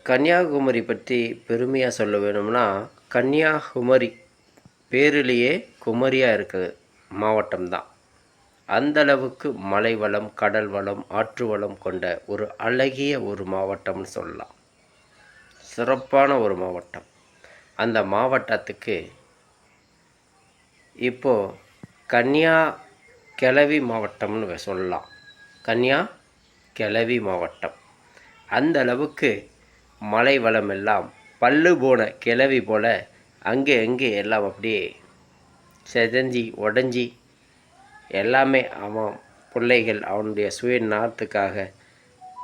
கன்னியாகுமரி பற்றி பெருமையாக சொல்ல வேணும்னா, கன்னியாகுமரி பேரிலேயே குமரியாக இருக்கிற மாவட்டம் தான். அந்தளவுக்கு மலை வளம், கடல் வளம், ஆற்று வளம் கொண்ட ஒரு அழகிய ஒரு மாவட்டம்னு சொல்லலாம். சிறப்பான ஒரு மாவட்டம். அந்த மாவட்டத்துக்கு இப்போது கன்னியா கிளவி மாவட்டம்னு சொல்லலாம். கன்னியா கிளவி மாவட்டம். அந்த அளவுக்கு மலை வளம் எல்லாம் பல்லு போன கிளவி போல் அங்கே எல்லாம் அப்படியே செதஞ்சி உடஞ்சி எல்லாமே அவன் பிள்ளைகள் அவனுடைய சுயநலத்துக்காக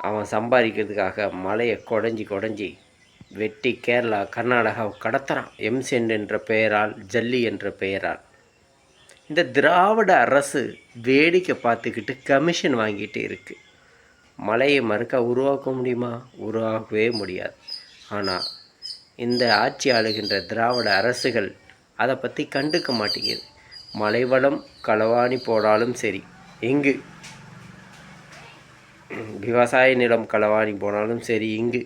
அவன் சம்பாதிக்கிறதுக்காக மலையை குடஞ்சி வெட்டி கேரளா கர்நாடகாவை கடத்துகிறான். எம்சென்ட் என்ற பெயரால், ஜல்லி என்ற பெயரால். இந்த திராவிட அரசு வேடிக்கை பார்த்துக்கிட்டு கமிஷன் வாங்கிட்டு இருக்குது. மலையை மறுக்க உருவாக்க முடியுமா? உருவாக்கவே முடியாது. ஆனால் இந்த ஆட்சி ஆளுகின்ற திராவிட அரசுகள் அதை பற்றி கண்டுக்க மாட்டேங்குது. மலைவளம் களவாணி போனாலும் சரி, இங்கு விவசாய நிலம் களவாணி போனாலும் சரி, இங்கு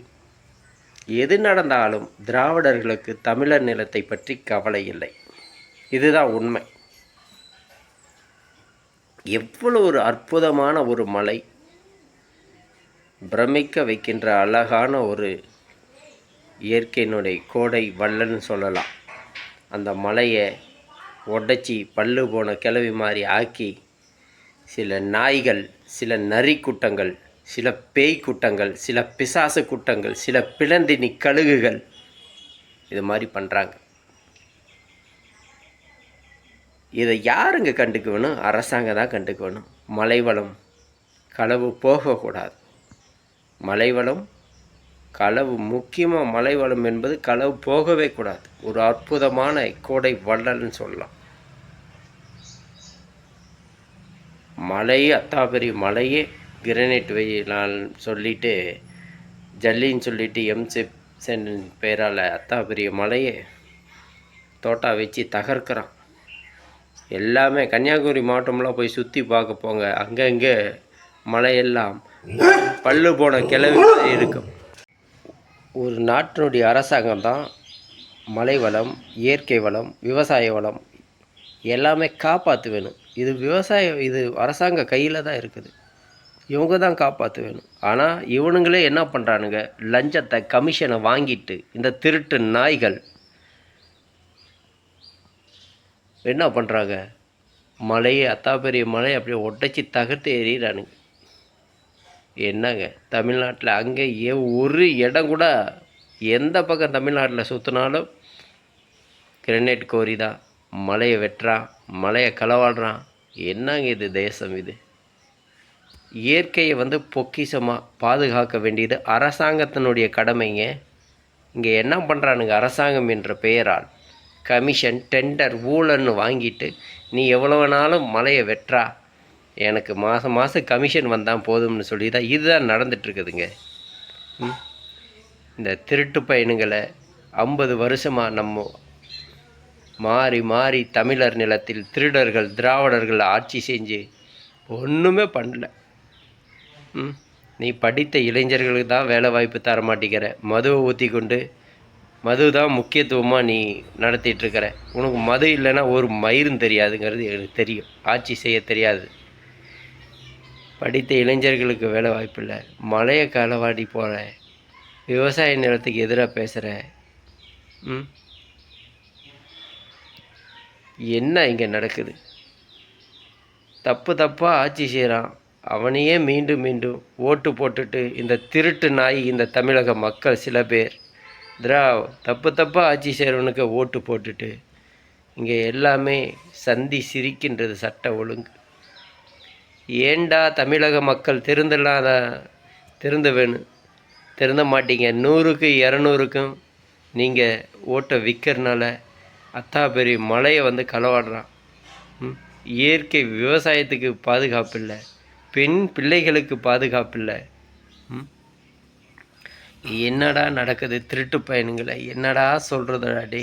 எது நடந்தாலும் திராவிடர்களுக்கு தமிழர் நிலத்தை பற்றி கவலை இல்லை. இதுதான் உண்மை. எவ்வளோ ஒரு அற்புதமான ஒரு மலை, பிரமிக்க வைக்கின்ற அழகான ஒரு இயற்கையினுடைய கோடை வள்ளல்னு சொல்லலாம். அந்த மலையை உடைச்சி பல்லு போன கிளவி மாதிரி ஆக்கி சில நாய்கள், சில நரி கூட்டங்கள், சில பேய் கூட்டங்கள், சில பிசாசு கூட்டங்கள், சில பிளந்தினி கழுகுகள் இது மாதிரி பண்ணுறாங்க. இதை யாருங்க கண்டுக்க வேணும்? அரசாங்கம் தான் கண்டுக்க வேணும். மலைவளம் களவு போகக்கூடாது. மலைவளம் களவு முக்கியமாக மலைவளம் என்பது களவு போகவே கூடாது. ஒரு அற்புதமான கோடை வள்ளல்னு சொல்லலாம். மலையே அத்தாபெரிய மலையே கிரனைட் வெயிலால் சொல்லிட்டு ஜல்லின்னு சொல்லிட்டு எம்சென் பெயரால் அத்தாபெரிய மலையே தோட்டா வச்சு தகர்க்கிறான். எல்லாமே கன்னியாகுமரி மாவட்டம்லாம் போய் சுற்றி பார்க்க போங்க. அங்கங்கே மலையெல்லாம் பல்லு போன கிளவி இருக்கும். ஒரு நாட்டினுடைய அரசாங்கம் தான் மலை வளம், இயற்கை வளம், விவசாய வளம் எல்லாமே காப்பாற்ற வேணும். இது அரசாங்க கையில் தான் இருக்குது. இவங்க தான் காப்பாற்ற வேணும். ஆனால் இவனுங்களே என்ன பண்ணுறானுங்க? லஞ்சத்தை, கமிஷனை வாங்கிட்டு இந்த திருட்டு நாய்கள் என்ன பண்ணுறாங்க? மலையை அத்தாபெரிய மலையை அப்படியே உடைச்சி தகர்த்து எறிகிறானுங்க. என்னங்க தமிழ்நாட்டில் அங்கே ஒரு இடம் கூட, எந்த பக்கம் தமிழ்நாட்டில் சுற்றினாலும் கிரனைட் கோரி தான், மலையை வெட்டுறான், மலையை களவாடுறான். என்னங்க இது தேசம்? இது இயற்கையை பொக்கிஷமாக பாதுகாக்க வேண்டியது அரசாங்கத்தினுடைய கடமைங்க. இங்கே என்ன பண்ணுறானுங்க? அரசாங்கம் என்ற பெயரால் கமிஷன், டெண்டர், ஊழல்னு வாங்கிட்டு நீ எவ்வளோ வேணாலும் மலையை வெட்டுறா, எனக்கு மாதம் கமிஷன் வந்தால் போதும்னு சொல்லி தான் இதுதான் நடந்துட்டுருக்குதுங்க. இந்த திருட்டு பையனுங்களை 50 வருஷமாக நம்ம மாறி மாறி தமிழர் நிலத்தில் திருடர்கள், திராவிடர்கள் ஆட்சி செஞ்சு ஒன்றுமே பண்ணல. நீ படித்த இளைஞர்களுக்கு தான் வேலை வாய்ப்பு தர மாட்டேங்கிற. மதுவை ஊற்றி கொண்டு மது தான் முக்கியத்துவமாக நீ நடத்திட்டுருக்கிற. உனக்கு மது இல்லைன்னா ஒரு மயிரும் தெரியாதுங்கிறது எனக்கு தெரியும். ஆட்சி செய்ய தெரியாது. படித்த இளைஞர்களுக்கு வேலை வாய்ப்பு இல்லை. மலையை களவாடி போகிற, விவசாய நிலத்துக்கு எதிராக பேசுகிற. என்ன இங்கே நடக்குது? தப்பாக ஆட்சி செய்கிறான். அவனையே மீண்டும் ஓட்டு போட்டுட்டு இந்த திருட்டு நாய், இந்த தமிழக மக்கள் சில பேர் தப்பாக ஆட்சி செய்கிறவனுக்கு ஓட்டு போட்டுட்டு இங்கே எல்லாமே சந்தி சிரிக்கின்றது சட்ட ஒழுங்கு. ஏண்டா தமிழக மக்கள் திருந்த வேணும்? திருந்த மாட்டீங்க. 100க்கு 200க்கும் நீங்கள் ஓட்டை விற்கிறனால அத்தாபெரிய மலையை களவாடுறான். இயற்கை விவசாயத்துக்கு பாதுகாப்பு இல்லை, பெண் பிள்ளைகளுக்கு பாதுகாப்பு இல்லை. என்னடா நடக்குது? திருட்டு பயனுங்களை என்னடா சொல்கிறதா டே?